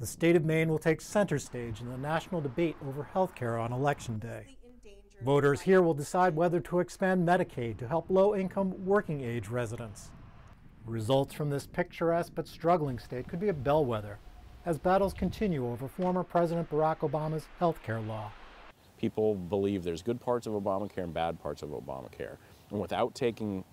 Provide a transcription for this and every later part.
The state of Maine will take center stage in the national debate over health care on Election Day. Voters here will decide whether to expand Medicaid to help low-income, working-age residents. Results from this picturesque but struggling state could be a bellwether as battles continue over former President Barack Obama's health care law. People believe there's good parts of Obamacare and bad parts of Obamacare. And without taking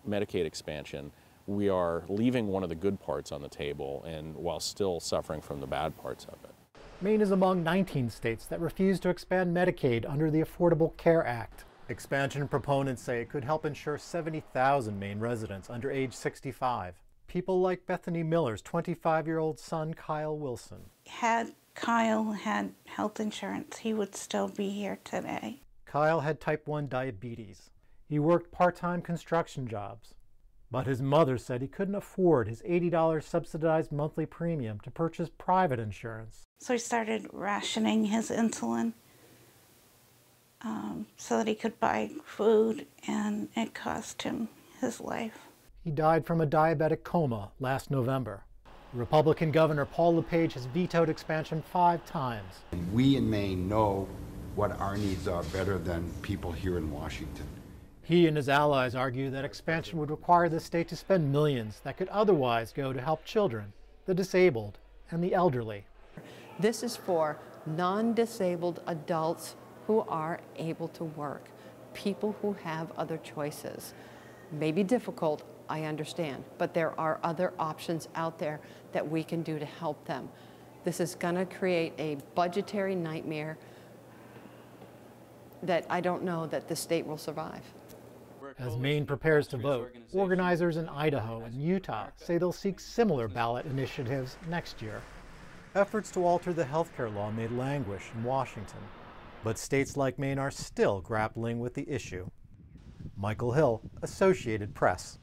Medicaid expansion, we are leaving one of the good parts on the table and while still suffering from the bad parts of it. Maine is among 19 states that refuse to expand Medicaid under the Affordable Care Act. Expansion proponents say it could help insure 70,000 Maine residents under age 65. People like Bethany Miller's 25-year-old son, Kyle Wilson. Had Kyle had health insurance, he would still be here today. Kyle had type 1 diabetes. He worked part-time construction jobs. But his mother said he couldn't afford his $80 subsidized monthly premium to purchase private insurance. So he started rationing his insulin so that he could buy food, and it cost him his life. He died from a diabetic coma last November. Republican Governor Paul LePage has vetoed expansion 5 times. We in Maine know what our needs are better than people here in Washington. He and his allies argue that expansion would require the state to spend millions that could otherwise go to help children, the disabled, and the elderly. This is for non-disabled adults who are able to work, people who have other choices. Maybe difficult, I understand, but there are other options out there that we can do to help them. This is going to create a budgetary nightmare that I don't know that the state will survive. As Maine prepares to vote, organizers in Idaho and Utah say they'll seek similar ballot initiatives next year. Efforts to alter the healthcare law may languish in Washington, but states like Maine are still grappling with the issue. Michael Hill, Associated Press.